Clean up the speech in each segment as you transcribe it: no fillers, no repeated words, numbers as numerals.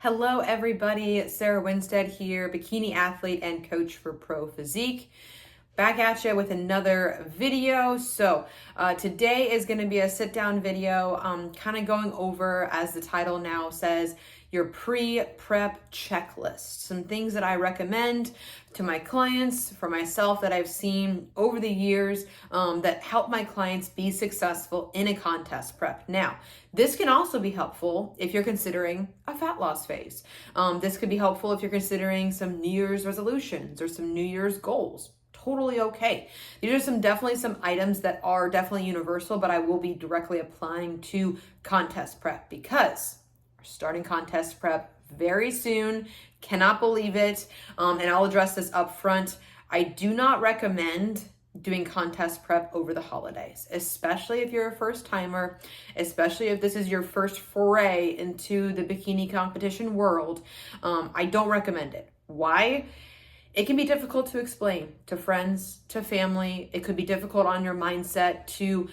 Hello everybody, Sarah Winstead here, bikini athlete and coach for Pro Physique. Back at you with another video. So today is going to be a sit down video, kind of going over, as the title now says, your pre-prep checklist. Some things that I recommend to my clients, for myself, that I've seen over the years that help my clients be successful in a contest prep. Now, this can also be helpful if you're considering a fat loss phase. This could be helpful if you're considering some New Year's resolutions or some New Year's goals. Totally okay. These are definitely some items that are definitely universal, but I will be directly applying to contest prep because we're starting contest prep very soon. Cannot believe it. And I'll address this up front. I do not recommend doing contest prep over the holidays, especially if you're a first timer, especially if this is your first foray into the bikini competition world. I don't recommend it. Why? It can be difficult to explain to friends, to family. It could be difficult on your mindset to,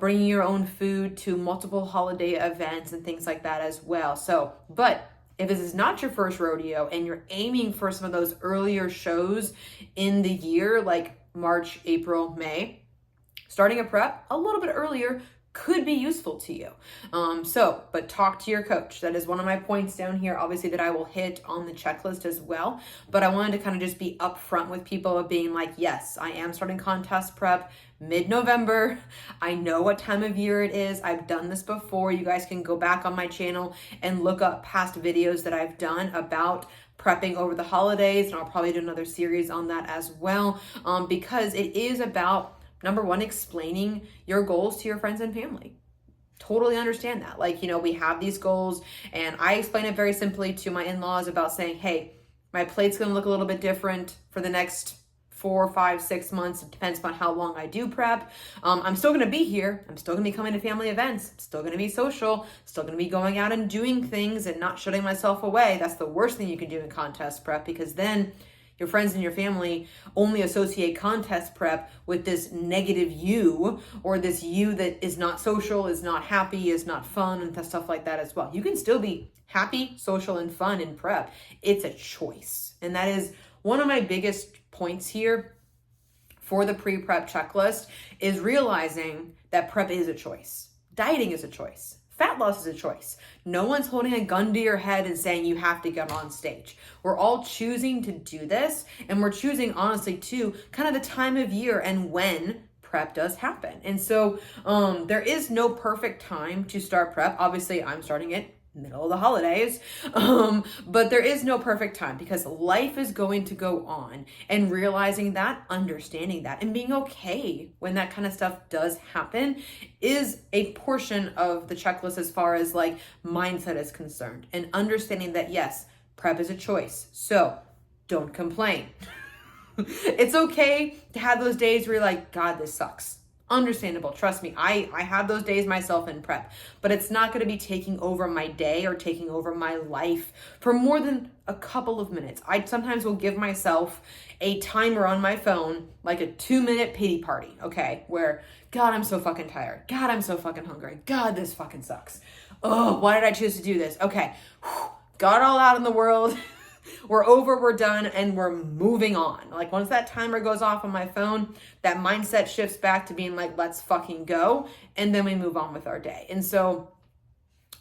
bring your own food to multiple holiday events and things like that as well. But if this is not your first rodeo and you're aiming for some of those earlier shows in the year, like March, April, May, starting a prep a little bit earlier could be useful to you. But talk to your coach. That is one of my points down here, obviously, that I will hit on the checklist as well. But I wanted to kind of just be upfront with people of being like, yes, I am starting contest prep mid-November. I know what time of year it is. I've done this before. You guys can go back on my channel and look up past videos that I've done about prepping over the holidays. And I'll probably do another series on that as well, because it is about, number one, explaining your goals to your friends and family. Totally understand that. We have these goals, and I explain it very simply to my in-laws about saying, hey, my plate's going to look a little bit different for the next 4, 5, 6 months. It depends on how long I do prep. I'm still going to be here. I'm still going to be coming to family events. I'm still going to be social, still going to be going out and doing things and not shutting myself away. That's the worst thing you can do in contest prep, because then your friends and your family only associate contest prep with this negative you, or this you that is not social, is not happy, is not fun, and stuff like that as well. You can still be happy, social, and fun in prep. It's a choice. And that is one of my biggest points here for the pre-prep checklist, is realizing that prep is a choice. Dieting is a choice. Fat loss is a choice. No one's holding a gun to your head and saying you have to get on stage. We're all choosing to do this, and we're choosing, honestly, too, kind of the time of year and when prep does happen. And so there is no perfect time to start prep. Obviously, I'm starting it middle of the holidays, but there is no perfect time, because life is going to go on, and realizing that, understanding that, and being okay when that kind of stuff does happen is a portion of the checklist as far as mindset is concerned, and understanding that yes, prep is a choice. So don't complain. It's okay to have those days where you're like, God, this sucks. Understandable. Trust me, I have those days myself in prep, but it's not going to be taking over my day or taking over my life for more than a couple of minutes. I sometimes will give myself a timer on my phone, like a 2-minute pity party, okay? Where, God, I'm so fucking tired. God, I'm so fucking hungry. God, this fucking sucks. Oh, why did I choose to do this? Okay, got it all out in the world. We're over, we're done, and we're moving on. Once that timer goes off on my phone, that mindset shifts back to being like, let's fucking go. And then we move on with our day. And so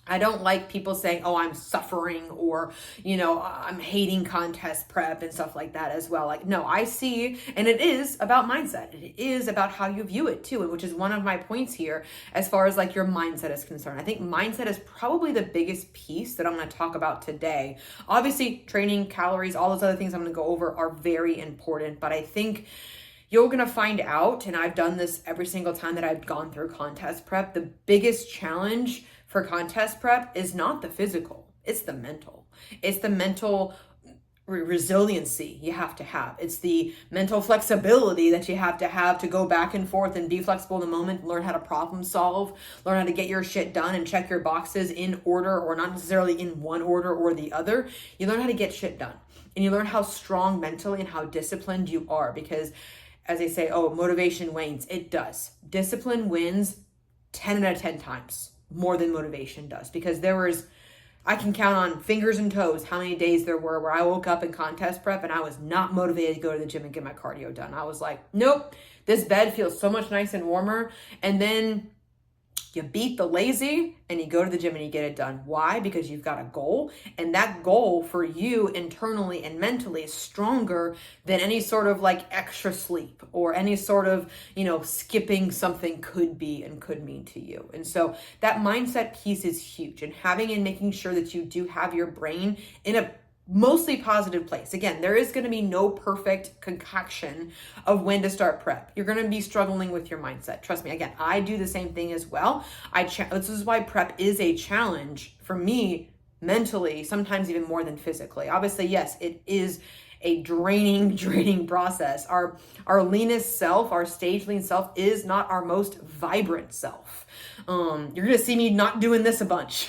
I don't like people saying, oh, I'm suffering, or, I'm hating contest prep and stuff like that as well. No, I see, and it is about mindset. It is about how you view it too, which is one of my points here as far as your mindset is concerned. I think mindset is probably the biggest piece that I'm going to talk about today. Obviously, training, calories, all those other things I'm going to go over are very important, but I think you're going to find out, and I've done this every single time that I've gone through contest prep, the biggest challenge for contest prep is not the physical, it's the mental. It's the mental resiliency you have to have. It's the mental flexibility that you have to go back and forth and be flexible in the moment, learn how to problem solve, learn how to get your shit done and check your boxes in order, or not necessarily in one order or the other. You learn how to get shit done, and you learn how strong mentally and how disciplined you are, because as they say, oh, motivation wanes. It does. Discipline wins 10 out of 10 times more than motivation does, because I can count on fingers and toes how many days there were where I woke up in contest prep and I was not motivated to go to the gym and get my cardio done. I was like, nope, this bed feels so much nice and warmer. And then you beat the lazy and you go to the gym and you get it done. Why? Because you've got a goal, and that goal for you internally and mentally is stronger than any sort of like extra sleep or any sort of, skipping something could be and could mean to you. And so that mindset piece is huge, and having and making sure that you do have your brain in a mostly positive place. Again, there is going to be no perfect concoction of when to start prep. You're going to be struggling with your mindset. Trust me. Again, I do the same thing as well. This is why prep is a challenge for me mentally, sometimes even more than physically. Obviously, yes, it is a draining process. Our leanest self, our stage lean self, is not our most vibrant self. You're going to see me not doing this a bunch.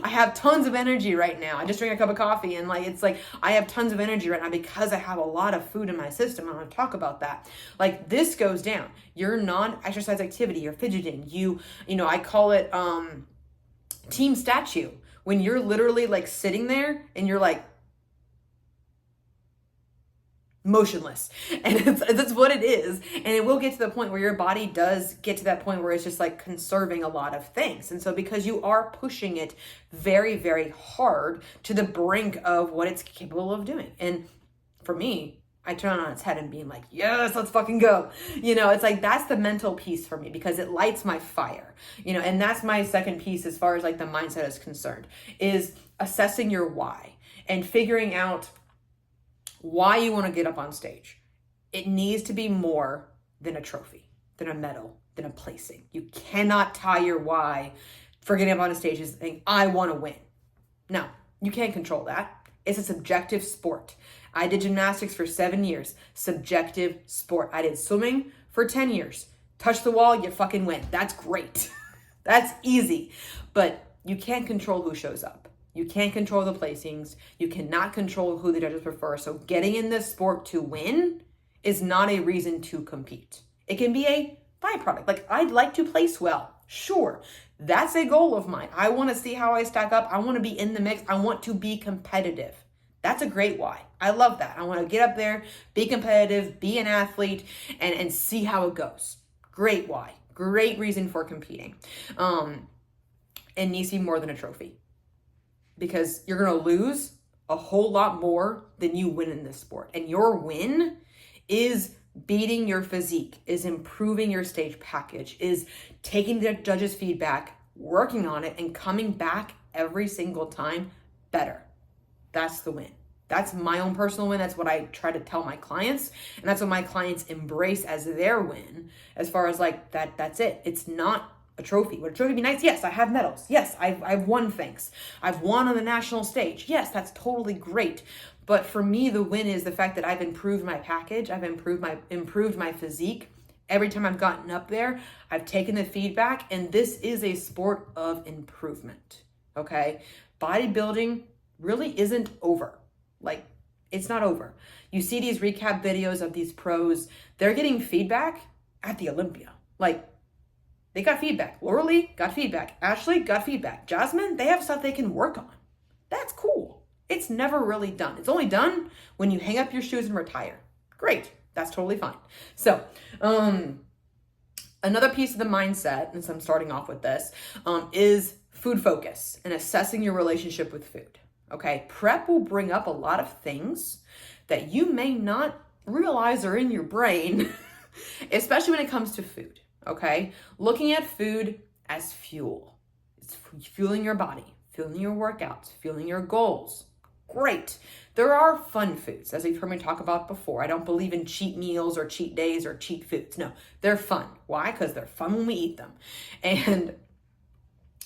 I have tons of energy right now. I just drank a cup of coffee and it's like I have tons of energy right now because I have a lot of food in my system. I'm going to talk about that. Like, this goes down. Your non-exercise activity, you're fidgeting. I call it team statue. When you're literally like sitting there and you're like motionless, and that's what it is. And it will get to the point where your body does get to that point where it's just like conserving a lot of things. And so because you are pushing it very, very hard to the brink of what it's capable of doing. And for me, I turn it on its head and being like, yes, let's fucking go. It's like, that's the mental piece for me because it lights my fire, and that's my second piece as far as like the mindset is concerned, is assessing your why and figuring out why you want to get up on stage. It needs to be more than a trophy, than a medal, than a placing. You cannot tie your why for getting up on a stage as saying, I want to win. No, you can't control that. It's a subjective sport. I did gymnastics for 7 years. Subjective sport. I did swimming for 10 years. Touch the wall, you fucking win. That's great. That's easy. But you can't control who shows up. You can't control the placings. You cannot control who the judges prefer. So getting in this sport to win is not a reason to compete. It can be a byproduct. Like, I'd like to place well. Sure. That's a goal of mine. I want to see how I stack up. I want to be in the mix. I want to be competitive. That's a great why. I love that. I want to get up there, be competitive, be an athlete, and see how it goes. Great why. Great reason for competing. And needs to be more than a trophy. Because you're going to lose a whole lot more than you win in this sport. And your win is beating your physique, is improving your stage package, is taking the judges' feedback, working on it, and coming back every single time better. That's the win. That's my own personal win. That's what I try to tell my clients. And that's what my clients embrace as their win. As far as like that's it. It's not a trophy. Would a trophy be nice? Yes, I have medals. Yes, I've won things. I've won on the national stage. Yes, that's totally great. But for me, the win is the fact that I've improved my package. I've improved my physique. Every time I've gotten up there, I've taken the feedback, and this is a sport of improvement. Okay? Bodybuilding really isn't over. Like, it's not over. You see these recap videos of these pros, they're getting feedback at the Olympia. Like, they got feedback. Laura Lee got feedback. Ashley got feedback. Jasmine, they have stuff they can work on. That's cool. It's never really done. It's only done when you hang up your shoes and retire. Great. That's totally fine. So, another piece of the mindset, and so I'm starting off with this, is food focus and assessing your relationship with food. Okay. Prep will bring up a lot of things that you may not realize are in your brain, especially when it comes to food. Okay, looking at food as fuel. It's fueling your body, fueling your workouts, fueling your goals. Great. There are fun foods, as you've heard me talk about before. I don't believe in cheat meals or cheat days or cheat foods. No, they're fun. Why? Because they're fun when we eat them. And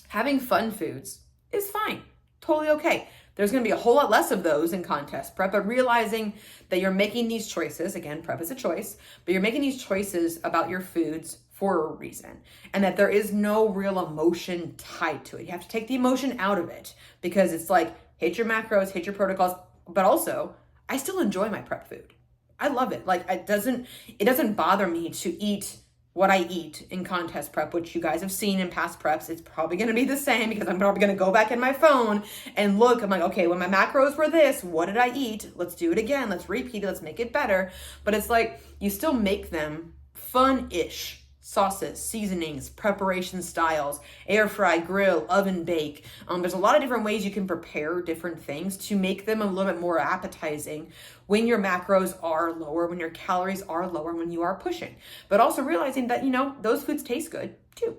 having fun foods is fine. Totally okay. There's going to be a whole lot less of those in contest prep, but realizing that you're making these choices, again, prep is a choice, but you're making these choices about your foods for a reason, and that there is no real emotion tied to it. You have to take the emotion out of it because it's like, hit your macros, hit your protocols, but also I still enjoy my prep food. I love it. Like, it doesn't bother me to eat what I eat in contest prep, which you guys have seen in past preps. It's probably going to be the same because I'm probably going to go back in my phone and look. I'm like, okay, when my macros were this, what did I eat? Let's do it again. Let's repeat it. Let's make it better. But it's like you still make them fun-ish. Sauces, seasonings, preparation styles, air fry, grill, oven bake. There's a lot of different ways you can prepare different things to make them a little bit more appetizing when your macros are lower, when your calories are lower, when you are pushing. But also realizing that, those foods taste good too.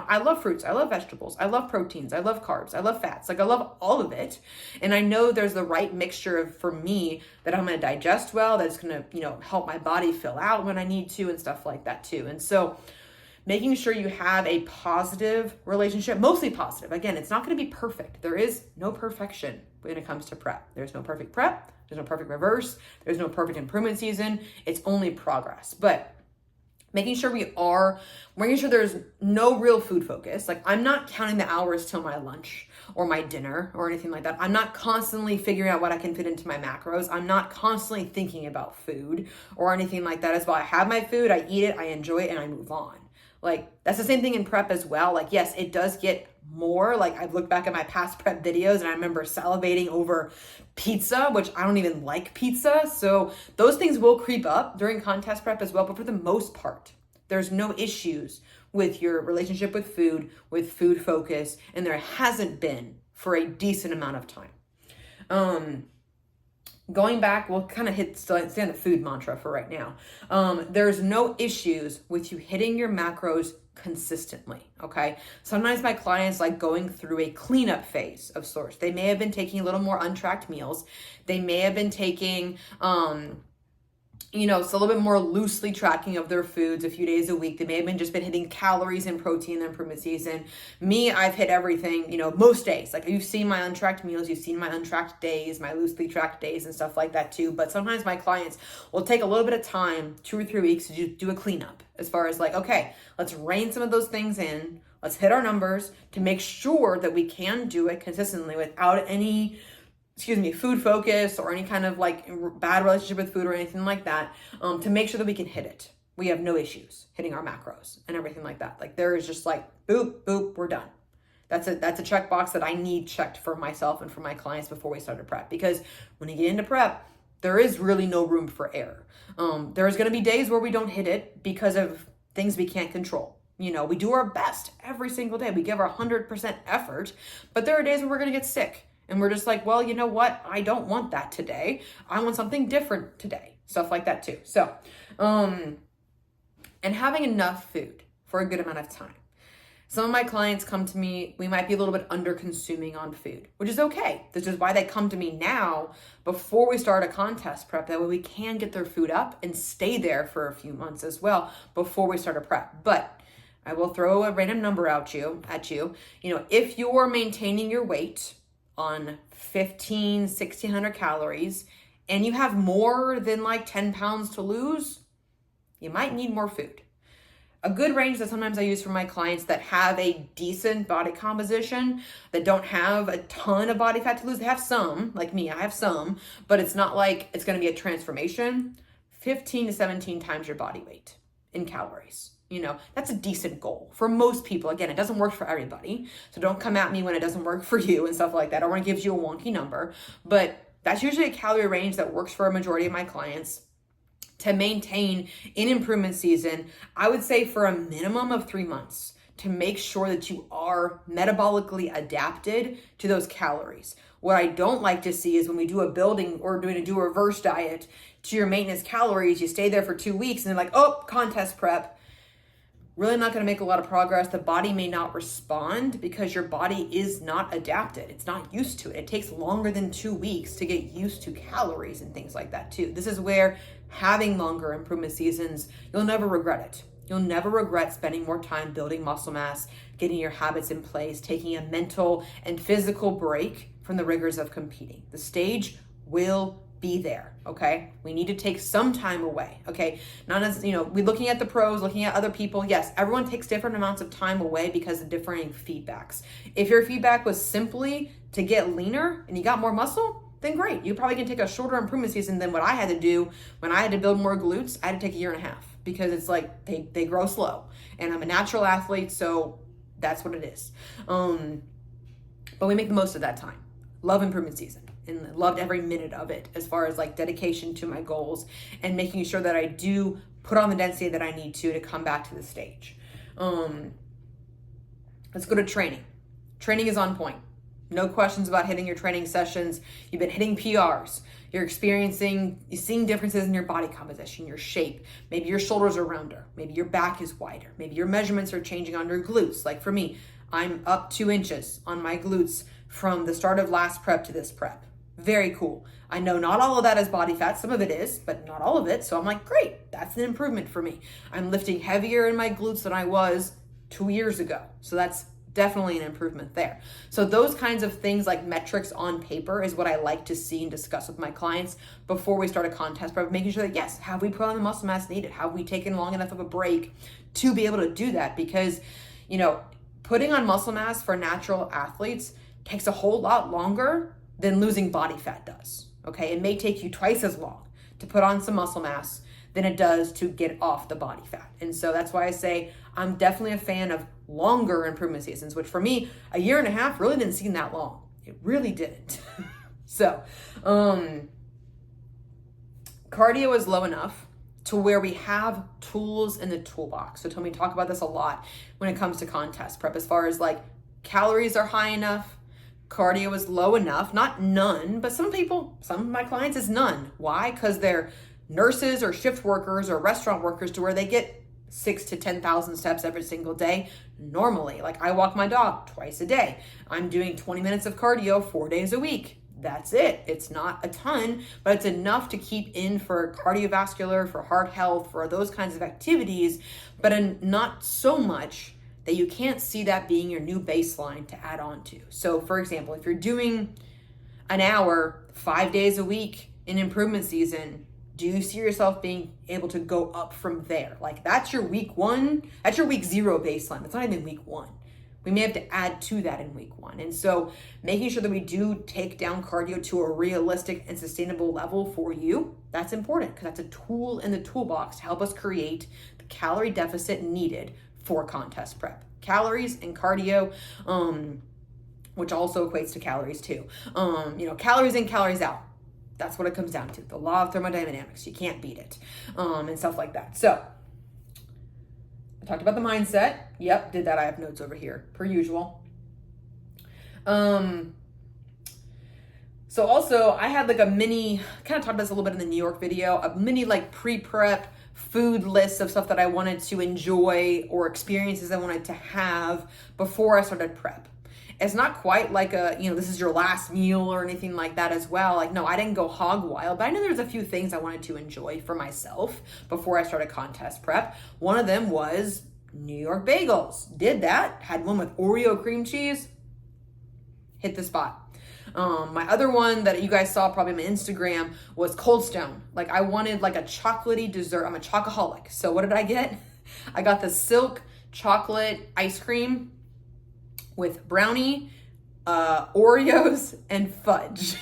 I love fruits, I love vegetables, I love proteins, I love carbs, I love fats. Like I love all of it. And I know there's the right mixture for me that I'm going to digest well, that's going to, help my body fill out when I need to and stuff like that too. And so making sure you have a positive relationship, mostly positive. Again, it's not going to be perfect. There is no perfection when it comes to prep. There's no perfect prep. There's no perfect reverse. There's no perfect improvement season. It's only progress. But making sure there's no real food focus. Like I'm not counting the hours till my lunch or my dinner or anything like that. I'm not constantly figuring out what I can fit into my macros. I'm not constantly thinking about food or anything like that as well. I have my food, I eat it, I enjoy it, and I move on. Like that's the same thing in prep as well. Like, yes, it does get more. Like I've looked back at my past prep videos and I remember salivating over pizza, which I don't even like pizza. So those things will creep up during contest prep as well. But for the most part, there's no issues with your relationship with food focus. And there hasn't been for a decent amount of time. Going back, we'll kind of stay on the food mantra for right now. There's no issues with you hitting your macros consistently, okay? Sometimes my clients like going through a cleanup phase of sorts. They may have been taking a little more untracked meals. They may have been taking, it's a little bit more loosely tracking of their foods a few days a week. They may have just been hitting calories and protein in the improvement season. Me, I've hit everything, most days. Like you've seen my untracked meals, you've seen my untracked days, my loosely tracked days and stuff like that too. But sometimes my clients will take a little bit of time, 2 or 3 weeks, to do a cleanup as far as like, okay, let's rein some of those things in. Let's hit our numbers to make sure that we can do it consistently without any food focus or any kind of like bad relationship with food or anything like that, to make sure that we can hit it. We have no issues hitting our macros and everything like that. Like there is just like, boop, boop, we're done. That's a checkbox that I need checked for myself and for my clients before we start a prep. Because when you get into prep, there is really no room for error. There's going to be days where we don't hit it because of things we can't control. We do our best every single day. We give our 100% effort, but there are days where we're going to get sick. And we're just like, well, you know what? I don't want that today. I want something different today. Stuff like that too. So, and having enough food for a good amount of time. Some of my clients come to me, we might be a little bit under consuming on food, which is okay. This is why they come to me now before we start a contest prep. That way we can get their food up and stay there for a few months as well before we start a prep. But I will throw a random number at you. If you're maintaining your weight on 1,600 calories and you have more than like 10 pounds to lose, you might need more food. A good range that sometimes I use for my clients that have a decent body composition, that don't have a ton of body fat to lose. They have some, like me, I have some, but it's not like it's going to be a transformation. 15 to 17 times your body weight in calories. That's a decent goal for most people. Again, it doesn't work for everybody. So don't come at me when it doesn't work for you and stuff like that, or when it gives you a wonky number. But that's usually a calorie range that works for a majority of my clients to maintain in improvement season. I would say for a minimum of 3 months to make sure that you are metabolically adapted to those calories. What I don't like to see is when we do a building or do a reverse diet to your maintenance calories, you stay there for 2 weeks and they're like, oh, contest prep. Really not going to make a lot of progress. The body may not respond because your body is not adapted. It's not used to it. It takes longer than 2 weeks to get used to calories and things like that too. This is where having longer improvement seasons, you'll never regret it. You'll never regret spending more time building muscle mass, getting your habits in place, taking a mental and physical break from the rigors of competing. The stage will be there, okay? We need to take some time away, okay? Not as, we're looking at the pros, looking at other people. Yes, everyone takes different amounts of time away because of differing feedbacks. If your feedback was simply to get leaner and you got more muscle, then great. You probably can take a shorter improvement season than what I had to do when I had to build more glutes. I had to take 1.5 years. because it's like they grow slow, and I'm a natural athlete, so that's what it is. But we make the most of that time. Love improvement season and loved every minute of it, as far as like dedication to my goals and making sure that I do put on the density that I need to come back to the stage. Let's go to training. Training is on point. No questions about hitting your training sessions. You've been hitting PRs. You're seeing differences in your body composition, your shape. Maybe your shoulders are rounder. Maybe your back is wider. Maybe your measurements are changing on your glutes. Like for me, I'm up 2 inches on my glutes from the start of last prep to this prep. Very cool. I know not all of that is body fat. Some of it is, but not all of it. So I'm like, great, that's an improvement for me. I'm lifting heavier in my glutes than I was 2 years ago. So that's definitely an improvement there. So those kinds of things, like metrics on paper, is what I like to see and discuss with my clients before we start a contest prep, making sure that, yes, have we put on the muscle mass needed? Have we taken long enough of a break to be able to do that? Because, you know, putting on muscle mass for natural athletes takes a whole lot longer than losing body fat does. Okay, it may take you twice as long to put on some muscle mass than it does to get off the body fat. And so that's why I say I'm definitely a fan of longer improvement seasons, which for me, 1.5 years really didn't seem that long. It really didn't. So, cardio is low enough to where we have tools in the toolbox. So Tommy talk about this a lot when it comes to contest prep, as far as like calories are high enough, cardio is low enough, not none, but some of my clients is none. Why? Because they're nurses or shift workers or restaurant workers, to where they get 6,000 to 10,000 steps every single day. Normally, like I walk my dog twice a day. I'm doing 20 minutes of cardio 4 days a week. That's it. It's not a ton, but it's enough to keep in for cardiovascular, for heart health, for those kinds of activities, but not so much that you can't see that being your new baseline to add on to. So for example, if you're doing an hour 5 days a week in improvement season, do you see yourself being able to go up from there? Like that's your week 1, that's your week 0 baseline. That's not even week 1. We may have to add to that in week 1. And so making sure that we do take down cardio to a realistic and sustainable level for you, that's important, because that's a tool in the toolbox to help us create the calorie deficit needed for contest prep. Calories and cardio, which also equates to calories too. Calories in, calories out. That's what it comes down to. The law of thermodynamics. You can't beat it. And stuff like that. So I talked about the mindset. Yep, did that. I have notes over here, per usual. So also I had like a mini, kind of talked about this a little bit in the New York video, a mini like pre-prep food list of stuff that I wanted to enjoy or experiences I wanted to have before I started prep. It's not quite like this is your last meal or anything like that as well. Like, no, I didn't go hog wild, but I know there's a few things I wanted to enjoy for myself before I started contest prep. One of them was New York bagels. Did that. Had one with Oreo cream cheese. Hit the spot. My other one that you guys saw probably on my Instagram was Cold Stone. Like I wanted like a chocolatey dessert. I'm a chocoholic. So what did I get? I got the silk chocolate ice cream with brownie, Oreos, and fudge.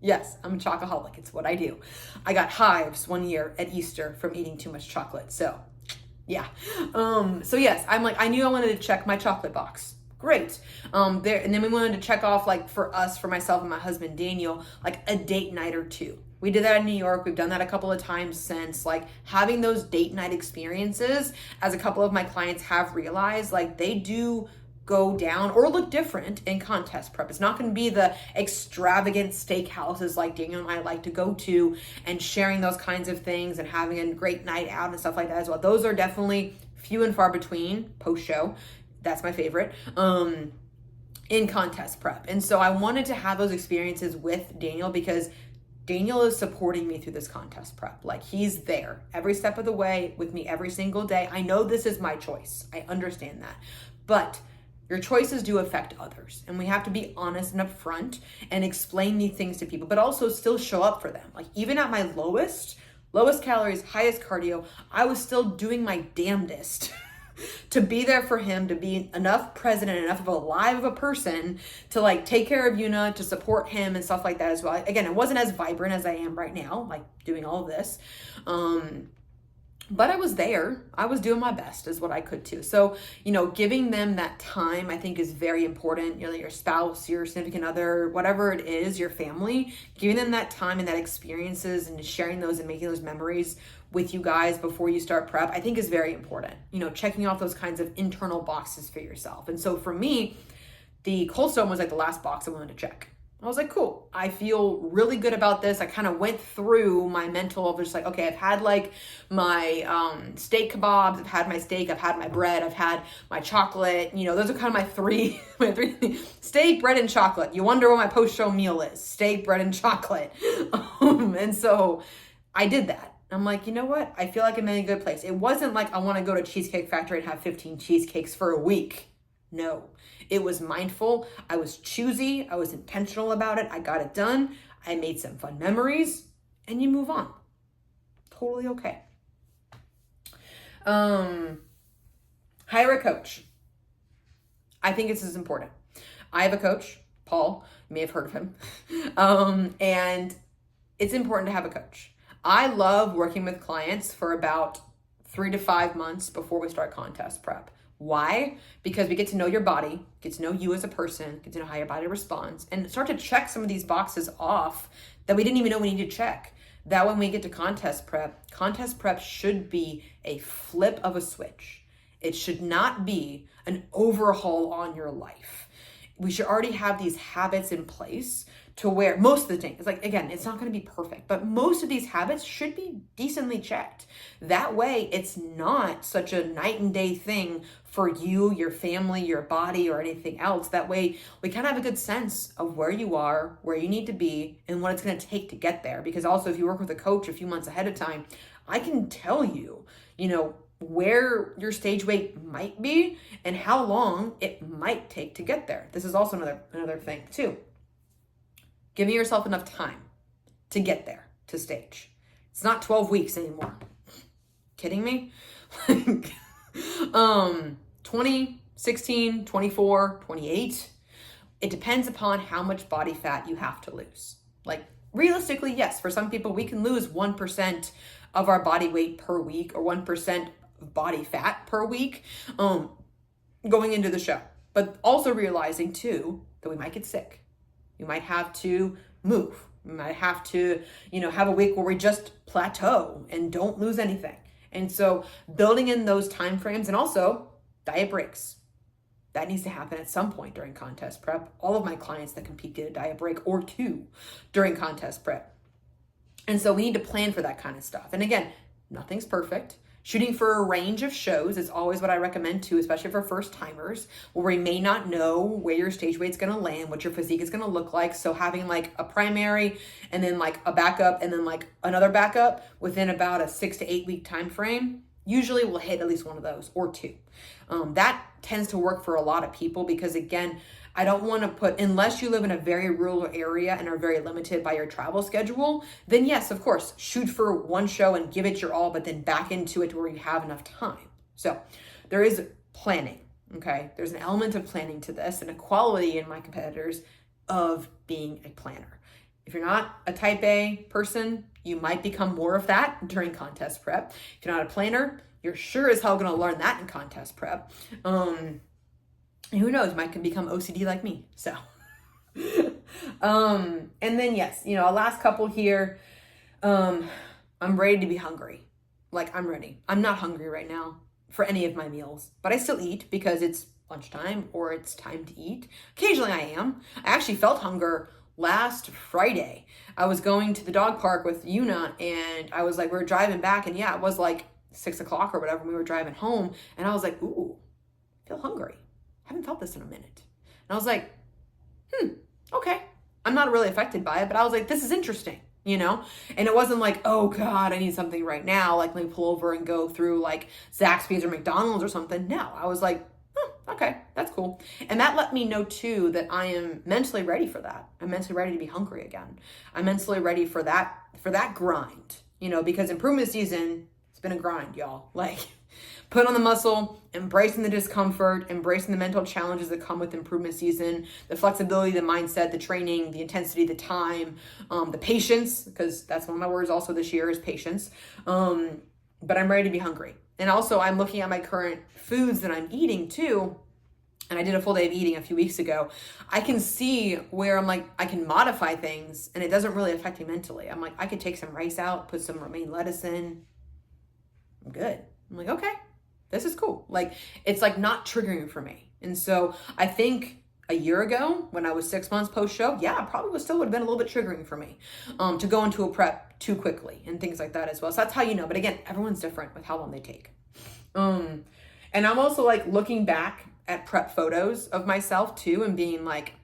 Yes, I'm a chocoholic. It's what I do. I got hives one year at Easter from eating too much chocolate. So yeah. So yes, I'm like, I knew I wanted to check my chocolate box. Great. And then we wanted to check off, like for myself and my husband, Daniel, like a date night or two. We did that in New York. We've done that a couple of times since, like having those date night experiences, as a couple of my clients have realized, like they do go down or look different in contest prep. It's not going to be the extravagant steakhouses like Daniel and I like to go to, and sharing those kinds of things and having a great night out and stuff like that as well. Those are definitely few and far between post-show. That's my favorite, in contest prep. And so I wanted to have those experiences with Daniel, because Daniel is supporting me through this contest prep. Like he's there every step of the way with me every single day. I know this is my choice. I understand that. But your choices do affect others, and we have to be honest and upfront and explain these things to people, but also still show up for them. Like even at my lowest calories, highest cardio, I was still doing my damnedest to be there for him, to be enough present and enough of a person to like take care of Yuna, to support him and stuff like that as well. Again, it wasn't as vibrant as I am right now, like doing all of this. But I was there. I was doing my best is what I could too. So, giving them that time I think is very important. Your spouse, your significant other, whatever it is, your family, giving them that time and that experiences and sharing those and making those memories with you guys before you start prep, I think is very important. Checking off those kinds of internal boxes for yourself. And so for me, the cold stone was like the last box I wanted to check. I was like, cool, I feel really good about this. I kind of went through my mental of just like, okay, I've had like my steak kebabs, I've had my steak, I've had my bread, I've had my chocolate. Those are kind of my three steak, bread, and chocolate. You wonder what my post-show meal is: steak, bread, and chocolate. And so I did that. I'm like, you know what? I feel like I'm in a good place. It wasn't like I want to go to Cheesecake Factory and have 15 cheesecakes for a week. No, it was mindful. I was choosy. I was intentional about it. I got it done. I made some fun memories, and you move on. Totally okay. Hire a coach. I think this is important. I have a coach, Paul. You may have heard of him. And it's important to have a coach. I love working with clients for about 3 to 5 months before we start contest prep. Why? Because we get to know your body, get to know you as a person, get to know how your body responds, and start to check some of these boxes off that we didn't even know we need to check. That when we get to contest prep should be a flip of a switch. It should not be an overhaul on your life. We should already have these habits in place to where most of the things, like, again, it's not going to be perfect, but most of these habits should be decently checked. That way, it's not such a night and day thing for you, your family, your body, or anything else. That way, we kind of have a good sense of where you are, where you need to be, and what it's going to take to get there. Because also, if you work with a coach a few months ahead of time, I can tell you, where your stage weight might be and how long it might take to get there. This is also another thing too. Giving yourself enough time to get there to stage. It's not 12 weeks anymore. Kidding me? 20, 16, 24, 28. It depends upon how much body fat you have to lose. Like, realistically, yes, for some people, we can lose 1% of our body weight per week or 1% of body fat per week going into the show. But also realizing too that we might get sick. You might have to move. You might have to, have a week where we just plateau and don't lose anything. And so building in those time frames, and also diet breaks. That needs to happen at some point during contest prep. All of my clients that compete get a diet break or 2 during contest prep. And so we need to plan for that kind of stuff. And again, nothing's perfect. Shooting for a range of shows is always what I recommend too, especially for first timers, where we may not know where your stage weight's gonna land, what your physique is gonna look like. So having like a primary and then like a backup and then like another backup within about a 6 to 8 week time frame, usually we'll hit at least one of those or 2. That tends to work for a lot of people because, again, I don't want to put, unless you live in a very rural area and are very limited by your travel schedule, then yes, of course, shoot for one show and give it your all, but then back into it to where you have enough time. So there is planning, okay? There's an element of planning to this and a quality in my competitors of being a planner. If you're not a type A person, you might become more of that during contest prep. If you're not a planner, you're sure as hell going to learn that in contest prep. Who knows, might can become OCD like me. So, and then yes, a last couple here. I'm ready to be hungry. Like, I'm ready. I'm not hungry right now for any of my meals, but I still eat because it's lunchtime or it's time to eat. Occasionally I am. I actually felt hunger last Friday. I was going to the dog park with Yuna and I was like, we were driving back and yeah, it was like 6 o'clock or whatever. We were driving home and I was like, ooh, I feel hungry. Haven't felt this in a minute. And I was like, okay. I'm not really affected by it, but I was like, this is interesting, And it wasn't like, oh God, I need something right now. Like, let me pull over and go through like Zaxby's or McDonald's or something. No, I was like, okay, that's cool. And that let me know too that I am mentally ready for that. I'm mentally ready to be hungry again. I'm mentally ready for that grind, because improvement season, it's been a grind, y'all. Like, put on the muscle, embracing the discomfort, embracing the mental challenges that come with improvement season, the flexibility, the mindset, the training, the intensity, the time, the patience, because that's one of my words also this year is patience. but I'm ready to be hungry. And also I'm looking at my current foods that I'm eating too. And I did a full day of eating a few weeks ago. I can see where I'm like, I can modify things and it doesn't really affect me mentally. I'm like, I could take some rice out, put some romaine lettuce in. I'm good. I'm like, okay, this is cool. Like, it's like not triggering for me. And so I think a year ago when I was 6 months post show, yeah, probably would have been a little bit triggering for me to go into a prep too quickly and things like that as well. So that's how you know. But again, everyone's different with how long they take. And I'm also like looking back at prep photos of myself too and being like,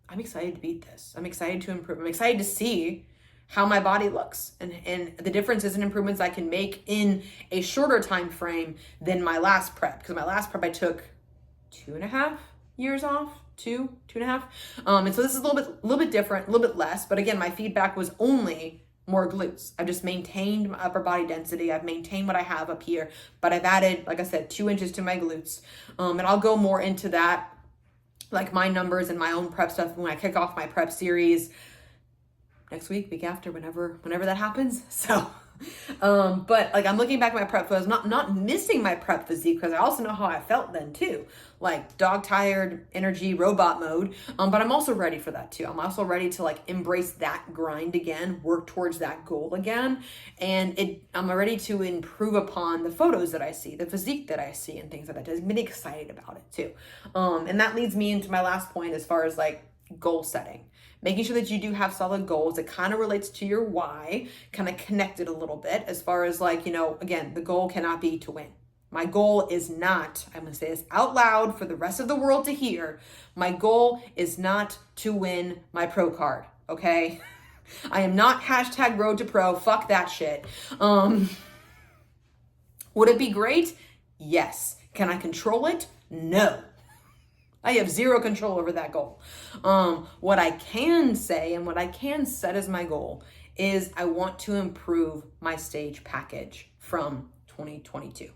I'm excited to beat this. I'm excited to improve. I'm excited to see how my body looks and the differences and improvements I can make in a shorter time frame than my last prep. Because my last prep I took 2.5 years off, two and a half. And so this is a little bit different, a little bit less. But again, my feedback was only more glutes. I've just maintained my upper body density. I've maintained what I have up here, but I've added, like I said, 2 inches to my glutes. And I'll go more into that, like my numbers and my own prep stuff when I kick off my prep series next week after, whenever that happens. So, but like I'm looking back at my prep photos, not missing my prep physique because I also know how I felt then too, like dog tired, energy, robot mode. But I'm also ready for that too. I'm also ready to like embrace that grind again, work towards that goal again. And I'm ready to improve upon the photos that I see, the physique that I see and things like that. I'm really excited about it too. And that leads me into my last point as far as like goal setting. Making sure that you do have solid goals. It kind of relates to your why, kind of connected a little bit as far as like, you know, again, the goal cannot be to win. My goal is not, I'm going to say this out loud for the rest of the world to hear. My goal is not to win my pro card. Okay. I am not hashtag road to pro. Fuck that shit. Would it be great? Yes. Can I control it? No. I have zero control over that goal. What I can say and what I can set as my goal is I want to improve my stage package from 2022.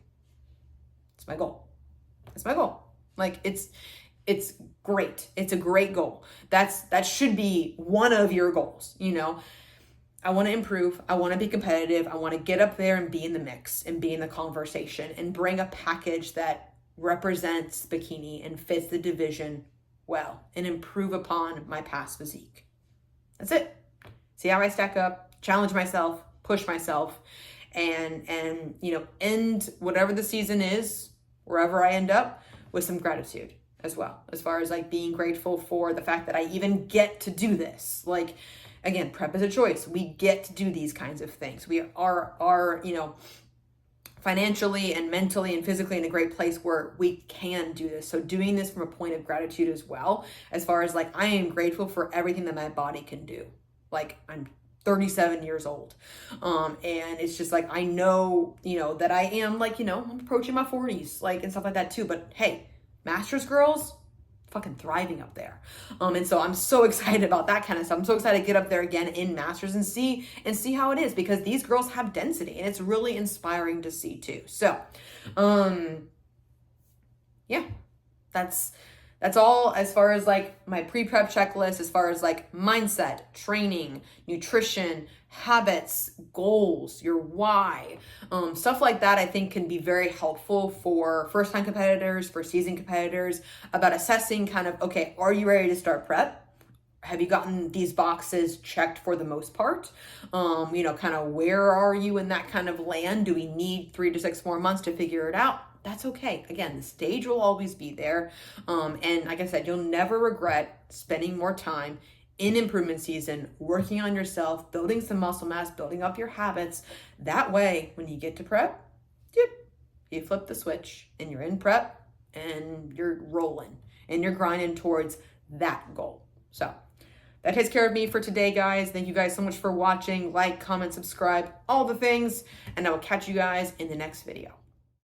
It's my goal. It's my goal. Like it's great. It's a great goal. That should be one of your goals, you know. I want to improve. I want to be competitive. I want to get up there and be in the mix and be in the conversation and bring a package that represents bikini and fits the division well and improve upon my past physique. That's it. See how I stack up, challenge myself, push myself, and you know, end whatever the season is, wherever I end up, with some gratitude as well. As far as like being grateful for the fact that I even get to do this. Like, again, prep is a choice. We get to do these kinds of things. We are, you know, financially and mentally and physically in a great place where we can do this. So doing this from a point of gratitude as well, as far as like, I am grateful for everything that my body can do. Like I'm 37 years old. And it's just like, I know, you know, that I am like, you know, I'm approaching my 40s, like, and stuff like that too. But hey, Masters girls, fucking thriving up there. And so I'm so excited about that kind of stuff. I'm so excited to get up there again in Masters and see how it is, because these girls have density and it's really inspiring to see too. So, yeah, that's all as far as like my pre-prep checklist, as far as like mindset, training, nutrition, habits, goals, your why, stuff like that. I think can be very helpful for first-time competitors, for seasoned competitors, about assessing kind of, okay, are you ready to start prep? Have you gotten these boxes checked for the most part? You know, kind of where are you in that kind of land? Do we need 3 to 6 more months to figure it out? That's okay. Again, the stage will always be there. And like I said, you'll never regret spending more time in improvement season, working on yourself, building some muscle mass, building up your habits. That way, when you get to prep, you flip the switch and you're in prep and you're rolling and you're grinding towards that goal. So that takes care of me for today, guys. Thank you guys so much for watching. Like, comment, subscribe, all the things. And I will catch you guys in the next video.